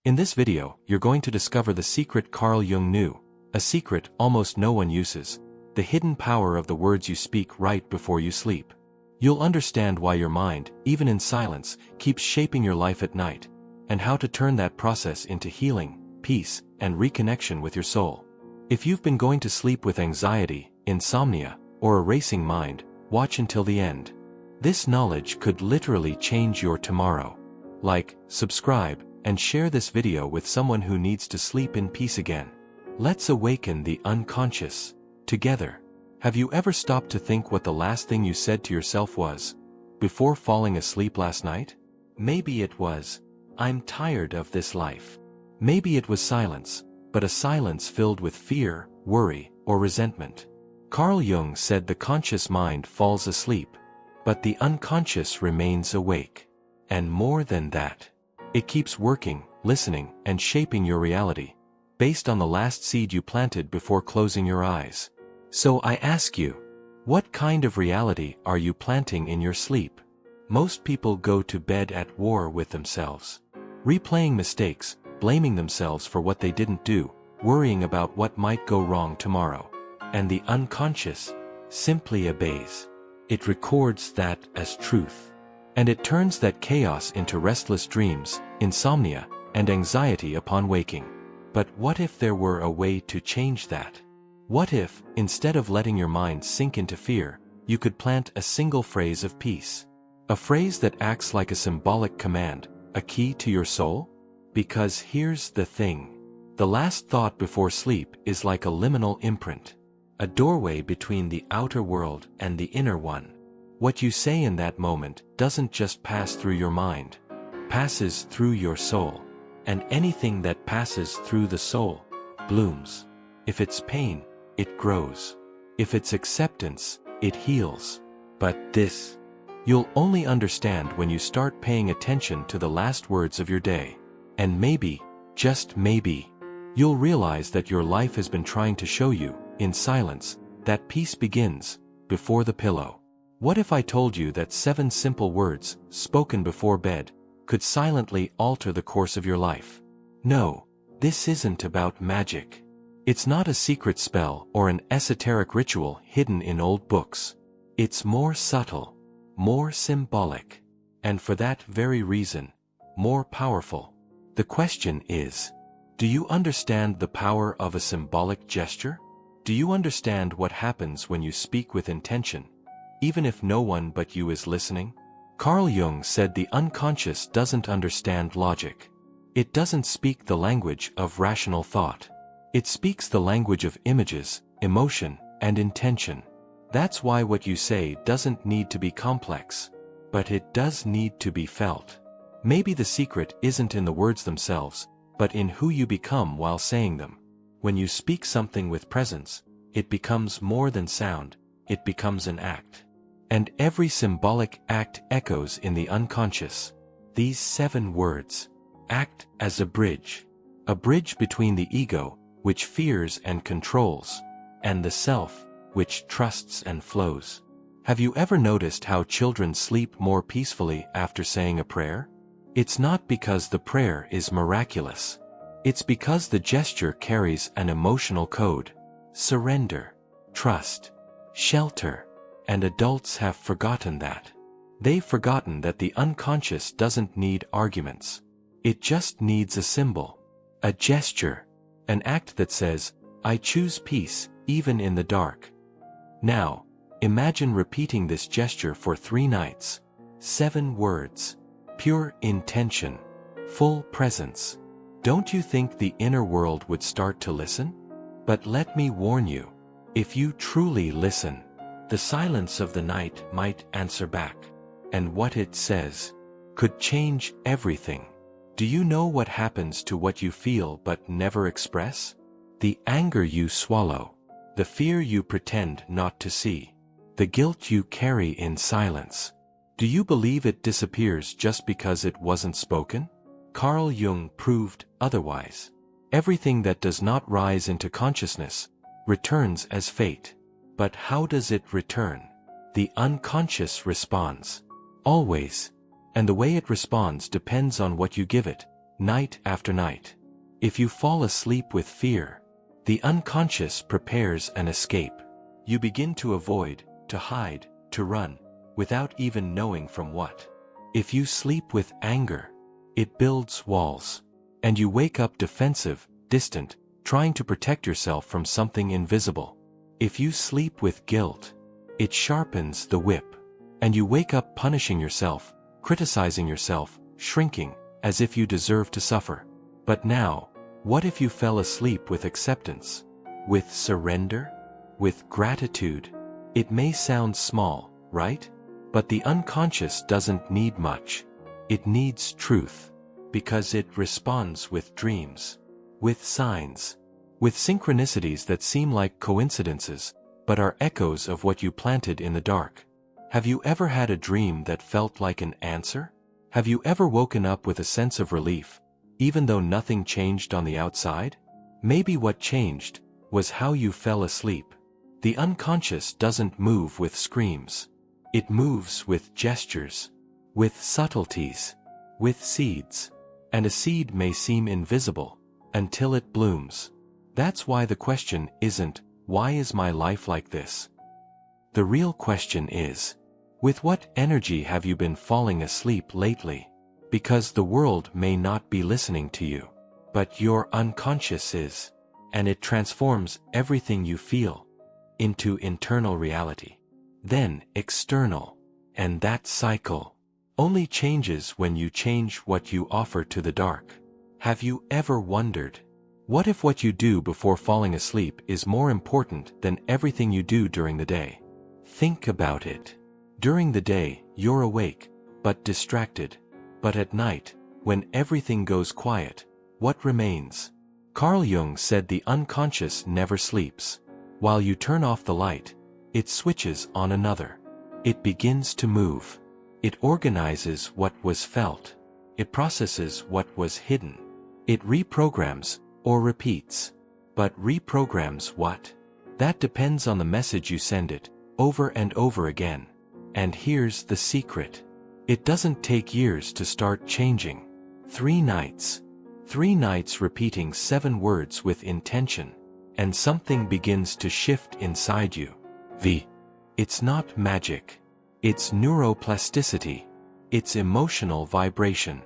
In this video, you're going to discover the secret Carl Jung knew, a secret almost no one uses, the hidden power of the words you speak right before you sleep. You'll understand why your mind, even in silence, keeps shaping your life at night, and how to turn that process into healing, peace, and reconnection with your soul. If you've been going to sleep with anxiety, insomnia, or a racing mind, watch until the end. This knowledge could literally change your tomorrow. Like, subscribe, and share this video with someone who needs to sleep in peace again. Let's awaken the unconscious together. Have you ever stopped to think what the last thing you said to yourself was before falling asleep last night? Maybe it was, "I'm tired of this life." Maybe it was silence, but a silence filled with fear, worry, or resentment. Carl Jung said the conscious mind falls asleep, but the unconscious remains awake. And more than that, it keeps working, listening, and shaping your reality, based on the last seed you planted before closing your eyes. So I ask you, what kind of reality are you planting in your sleep? Most people go to bed at war with themselves, replaying mistakes, blaming themselves for what they didn't do, worrying about what might go wrong tomorrow. And the unconscious simply obeys. It records that as truth. And it turns that chaos into restless dreams, insomnia, and anxiety upon waking. But what if there were a way to change that? What if, instead of letting your mind sink into fear, you could plant a single phrase of peace? A phrase that acts like a symbolic command, a key to your soul? Because here's the thing. The last thought before sleep is like a liminal imprint, a doorway between the outer world and the inner one. What you say in that moment doesn't just pass through your mind, passes through your soul. And anything that passes through the soul blooms. If it's pain, it grows. If it's acceptance, it heals. But this, you'll only understand when you start paying attention to the last words of your day. And maybe, just maybe, you'll realize that your life has been trying to show you, in silence, that peace begins before the pillow. What if I told you that 7 simple words, spoken before bed, could silently alter the course of your life? No, this isn't about magic. It's not a secret spell or an esoteric ritual hidden in old books. It's more subtle, more symbolic, and for that very reason, more powerful. The question is, do you understand the power of a symbolic gesture? Do you understand what happens when you speak with intention, even if no one but you is listening? Carl Jung said the unconscious doesn't understand logic. It doesn't speak the language of rational thought. It speaks the language of images, emotion, and intention. That's why what you say doesn't need to be complex, but it does need to be felt. Maybe the secret isn't in the words themselves, but in who you become while saying them. When you speak something with presence, it becomes more than sound, it becomes an act. And every symbolic act echoes in the unconscious. These 7 words act as a bridge between the ego, which fears and controls, and the self, which trusts and flows. Have you ever noticed how children sleep more peacefully after saying a prayer? It's not because the prayer is miraculous. It's because the gesture carries an emotional code: surrender, trust, shelter. And adults have forgotten that. They've forgotten that the unconscious doesn't need arguments. It just needs a symbol, a gesture, an act that says, "I choose peace, even in the dark." Now, imagine repeating this gesture for 3 nights. 7 words, pure intention, full presence. Don't you think the inner world would start to listen? But let me warn you, if you truly listen, the silence of the night might answer back. And what it says could change everything. Do you know what happens to what you feel but never express? The anger you swallow, the fear you pretend not to see, the guilt you carry in silence. Do you believe it disappears just because it wasn't spoken? Carl Jung proved otherwise. Everything that does not rise into consciousness returns as fate. But how does it return? The unconscious responds. Always. And the way it responds depends on what you give it, night after night. If you fall asleep with fear, the unconscious prepares an escape. You begin to avoid, to hide, to run, without even knowing from what. If you sleep with anger, it builds walls, and you wake up defensive, distant, trying to protect yourself from something invisible. If you sleep with guilt, it sharpens the whip, and you wake up punishing yourself, criticizing yourself, shrinking, as if you deserve to suffer. But now, what if you fell asleep with acceptance, with surrender, with gratitude? It may sound small, right? But the unconscious doesn't need much. It needs truth, because it responds with dreams, with signs, with synchronicities that seem like coincidences, but are echoes of what you planted in the dark. Have you ever had a dream that felt like an answer? Have you ever woken up with a sense of relief, even though nothing changed on the outside? Maybe what changed was how you fell asleep. The unconscious doesn't move with screams. It moves with gestures, with subtleties, with seeds. And a seed may seem invisible until it blooms. That's why the question isn't, why is my life like this? The real question is, with what energy have you been falling asleep lately? Because the world may not be listening to you, but your unconscious is, and it transforms everything you feel into internal reality, then external, and that cycle only changes when you change what you offer to the dark. Have you ever wondered, what if what you do before falling asleep is more important than everything you do during the day? Think about it. During the day, you're awake, but distracted. But at night, when everything goes quiet, what remains? Carl Jung said the unconscious never sleeps. While you turn off the light, it switches on another. It begins to move. It organizes what was felt. It processes what was hidden. It reprograms, or repeats. But reprograms what? That depends on the message you send it, over and over again. And here's the secret. It doesn't take years to start changing. 3 nights. 3 nights repeating 7 words with intention, and something begins to shift inside you. It's not magic. It's neuroplasticity. It's emotional vibration.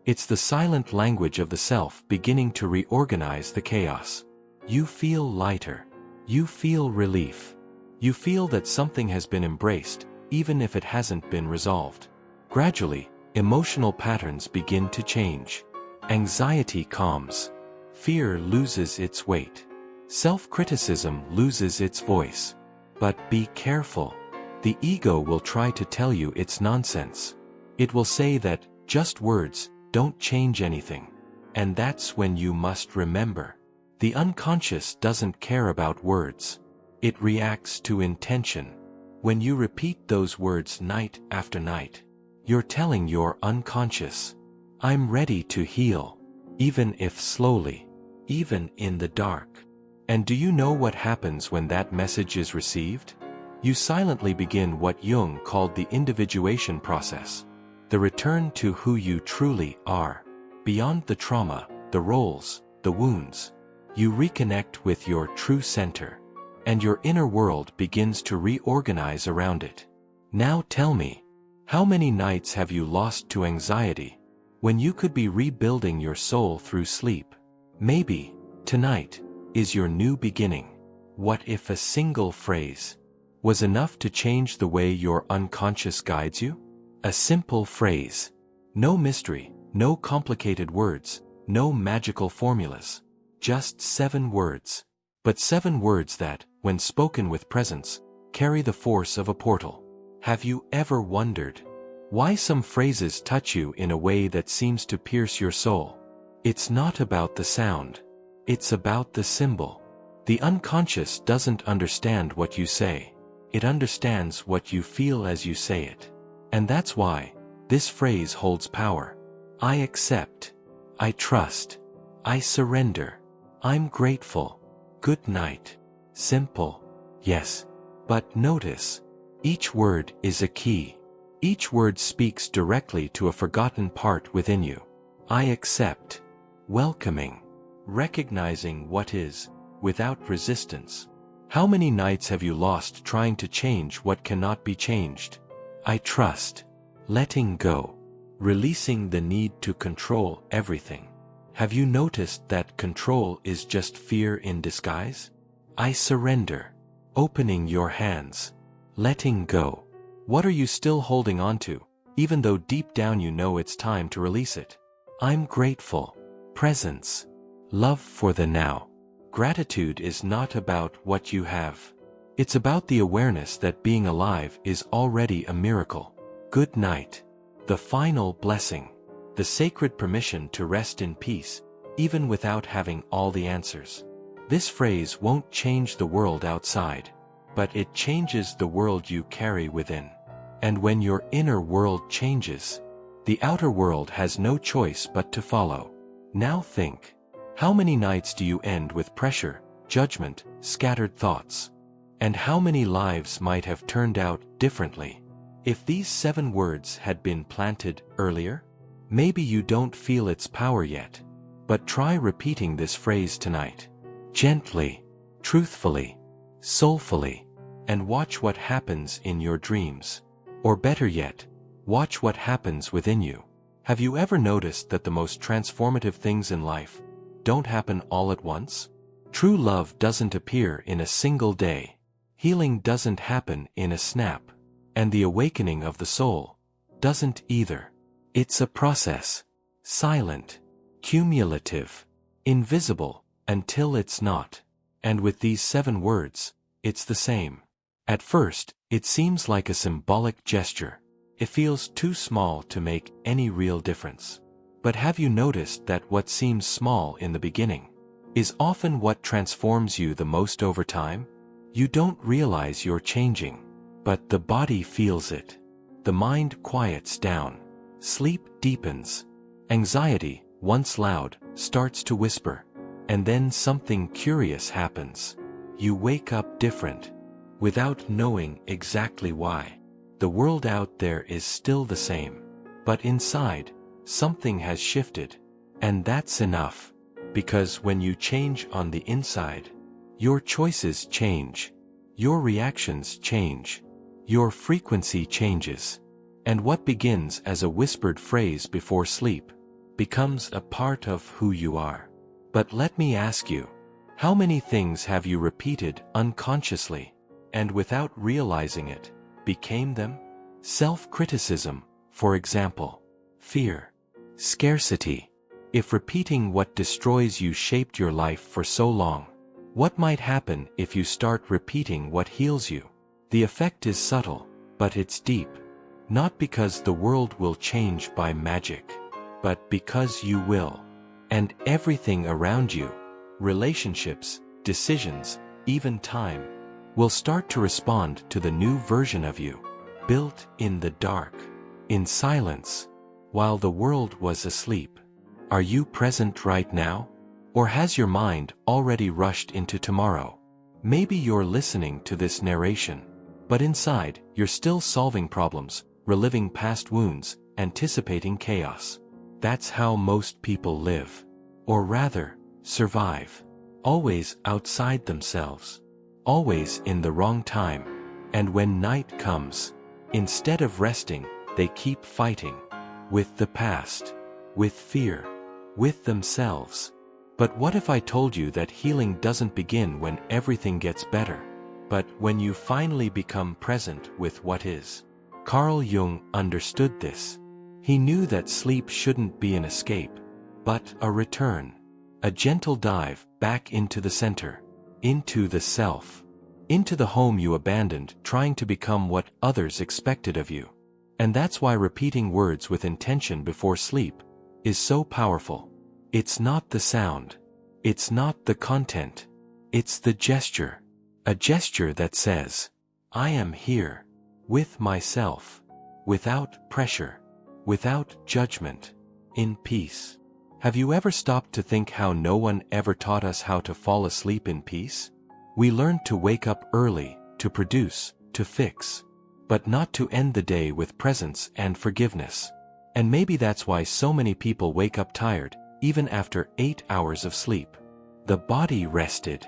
It's the silent language of the self beginning to reorganize the chaos. You feel lighter. You feel relief. You feel that something has been embraced, even if it hasn't been resolved. Gradually, emotional patterns begin to change. Anxiety calms. Fear loses its weight. Self-criticism loses its voice. But be careful. The ego will try to tell you it's nonsense. It will say that just words don't change anything. And that's when you must remember. The unconscious doesn't care about words. It reacts to intention. When you repeat those words night after night, you're telling your unconscious, I'm ready to heal, even if slowly, even in the dark. And do you know what happens when that message is received? You silently begin what Jung called the individuation process, the return to who you truly are. Beyond the trauma, the roles, the wounds, you reconnect with your true center, and your inner world begins to reorganize around it. Now tell me, how many nights have you lost to anxiety, when you could be rebuilding your soul through sleep? Maybe, tonight, is your new beginning. What if a single phrase was enough to change the way your unconscious guides you? A simple phrase. No mystery, no complicated words, no magical formulas. Just 7 words. But 7 words that, when spoken with presence, carry the force of a portal. Have you ever wondered why some phrases touch you in a way that seems to pierce your soul? It's not about the sound. It's about the symbol. The unconscious doesn't understand what you say. It understands what you feel as you say it. And that's why this phrase holds power. I accept. I trust. I surrender. I'm grateful. Good night. Simple. Yes. But notice, each word is a key. Each word speaks directly to a forgotten part within you. I accept. welcoming, recognizing what is, without resistance. How many nights have you lost trying to change what cannot be changed? I trust. Letting go. Releasing the need to control everything. Have you noticed that control is just fear in disguise? I surrender. Opening your hands. Letting go. What are you still holding on to, even though deep down you know it's time to release it? I'm grateful. Presence. Love for the now. Gratitude is not about what you have. It's about the awareness that being alive is already a miracle. Good night. The final blessing. The sacred permission to rest in peace, even without having all the answers. This phrase won't change the world outside, but it changes the world you carry within. And when your inner world changes, the outer world has no choice but to follow. Now think. How many nights do you end with pressure, judgment, scattered thoughts? And how many lives might have turned out differently if these 7 words had been planted earlier? Maybe you don't feel its power yet, but try repeating this phrase tonight. Gently, truthfully, soulfully, and watch what happens in your dreams. Or better yet, watch what happens within you. Have you ever noticed that the most transformative things in life don't happen all at once? True love doesn't appear in a single day. Healing doesn't happen in a snap. And the awakening of the soul doesn't either. It's a process. Silent, cumulative, invisible, until it's not. And with these 7 words, it's the same. At first, it seems like a symbolic gesture. It feels too small to make any real difference. But have you noticed that what seems small in the beginning is often what transforms you the most over time? You don't realize you're changing, but the body feels it. The mind quiets down. Sleep deepens. Anxiety, once loud, starts to whisper. And then something curious happens. You wake up different, without knowing exactly why. The world out there is still the same, but inside, something has shifted. And that's enough, because when you change on the inside, your choices change, your reactions change, your frequency changes. And what begins as a whispered phrase before sleep becomes a part of who you are. But let me ask you, how many things have you repeated unconsciously, and without realizing it, became them? Self-criticism, for example. Fear. Scarcity. If repeating what destroys you shaped your life for so long, what might happen if you start repeating what heals you? The effect is subtle, but it's deep. Not because the world will change by magic, but because you will. And everything around you, relationships, decisions, even time, will start to respond to the new version of you, built in the dark, in silence, while the world was asleep. Are you present right now? Or has your mind already rushed into tomorrow? Maybe you're listening to this narration, but inside, you're still solving problems, reliving past wounds, anticipating chaos. That's how most people live. Or rather, survive. Always outside themselves. Always in the wrong time. And when night comes, instead of resting, they keep fighting. With the past. With fear. With themselves. But what if I told you that healing doesn't begin when everything gets better, but when you finally become present with what is? Carl Jung understood this. He knew that sleep shouldn't be an escape, but a return. A gentle dive back into the center, into the self, into the home you abandoned trying to become what others expected of you. And that's why repeating words with intention before sleep is so powerful. It's not the sound. It's not the content. It's the gesture. A gesture that says, I am here, with myself, without pressure, without judgment, in peace. Have you ever stopped to think how no one ever taught us how to fall asleep in peace? We learned to wake up early, to produce, to fix, but not to end the day with presence and forgiveness. And maybe that's why so many people wake up tired, even after 8 hours of sleep. The body rested,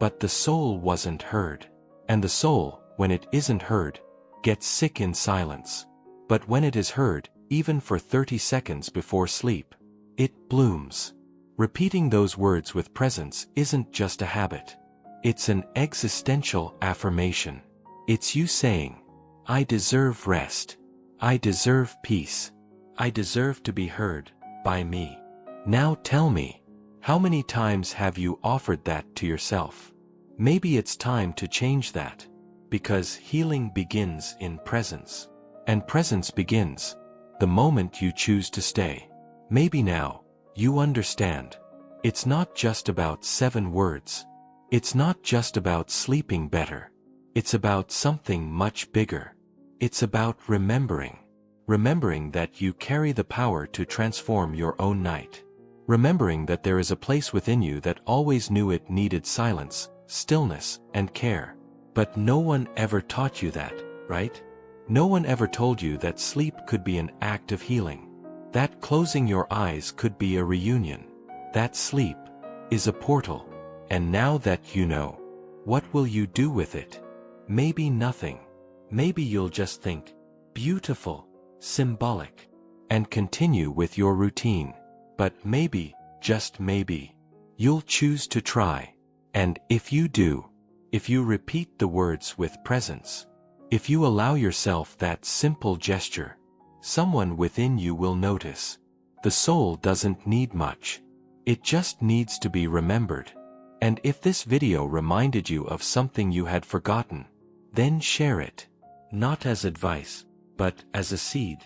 but the soul wasn't heard. And the soul, when it isn't heard, gets sick in silence. But when it is heard, even for 30 seconds before sleep, it blooms. Repeating those words with presence isn't just a habit. It's an existential affirmation. It's you saying, I deserve rest. I deserve peace. I deserve to be heard by me. Now tell me, how many times have you offered that to yourself? Maybe it's time to change that, because healing begins in presence. And presence begins the moment you choose to stay. Maybe now, you understand. It's not just about 7 words. It's not just about sleeping better. It's about something much bigger. It's about remembering. Remembering that you carry the power to transform your own night. Remembering that there is a place within you that always knew it needed silence, stillness, and care. But no one ever taught you that, right? No one ever told you that sleep could be an act of healing. That closing your eyes could be a reunion. That sleep is a portal. And now that you know, what will you do with it? Maybe nothing. Maybe you'll just think, beautiful, symbolic, and continue with your routine. But maybe, just maybe, you'll choose to try. And if you do, if you repeat the words with presence, if you allow yourself that simple gesture, someone within you will notice. The soul doesn't need much. It just needs to be remembered. And if this video reminded you of something you had forgotten, then share it. Not as advice, but as a seed.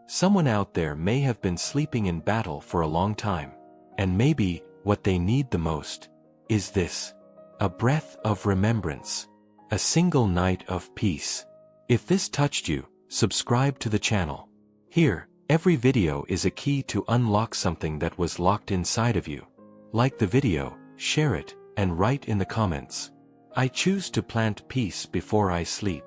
Someone out there may have been sleeping in battle for a long time. And maybe what they need the most is this. A breath of remembrance. A single night of peace. If this touched you, subscribe to the channel. Here, every video is a key to unlock something that was locked inside of you. Like the video, share it, and write in the comments. I choose to plant peace before I sleep.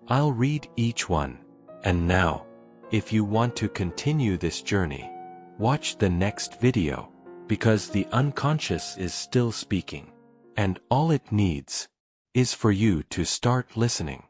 I'll read each one. And now, if you want to continue this journey, watch the next video, because the unconscious is still speaking. And all it needs is for you to start listening.